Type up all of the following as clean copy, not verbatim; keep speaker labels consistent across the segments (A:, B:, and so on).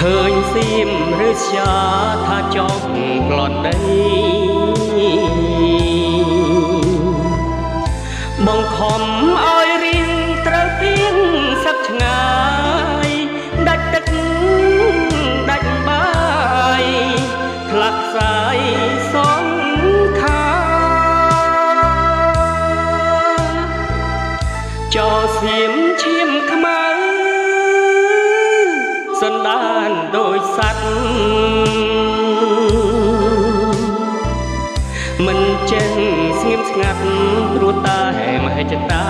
A: ឃើញសៀមឬស្យាថាចប់ក្លន់ដីបង្ខំឲ្យរៀងត្រូវពៀងសឹកឆ្ងាយដាច់ទឹកដាច់បាយផ្លាក់ផ្សាយសងខាចោលសៀមឈាមខ្មៅសន្តានដោយសត្វមិនចេះស្ងៀមស្ងាត់ព្រោះតែមហិច្ឆតា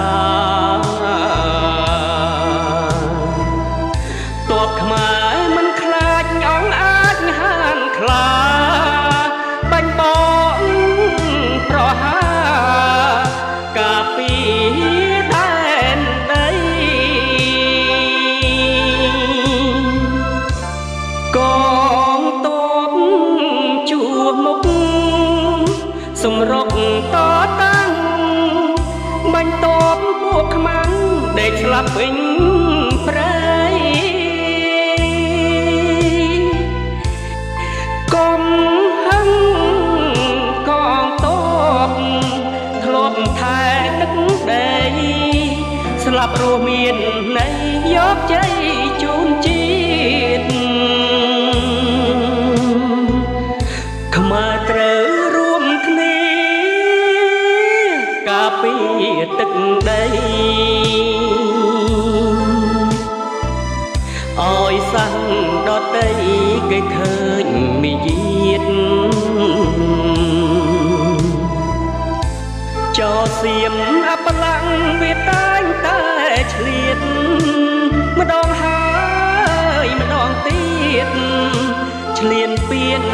A: តបខ្មែរមិនខ្លាចអងអាចហានខ្លាបាញ់បងប្រហាកាពីដែនដីកងទ័ពជួមុខសម្រុកតតាំងបាញ់តបពួកខ្មាំងដេកស្លាប់វិញព្រៃកុំហឹងកងទ័ពធ្លាប់ថែទឹកដីស្លាប់រស់មានន័យយកជ័យជូនជាតិខ្មែរត្រូវរួមគ្នាការពារទឹកដីឲ្យសាំងដតីគេឃើញមាយាទចោលសៀមអបលាំងវាតែងតែឆ្លៀតម្ដងហើយម្ដងទៀតឆ្លៀនពៀន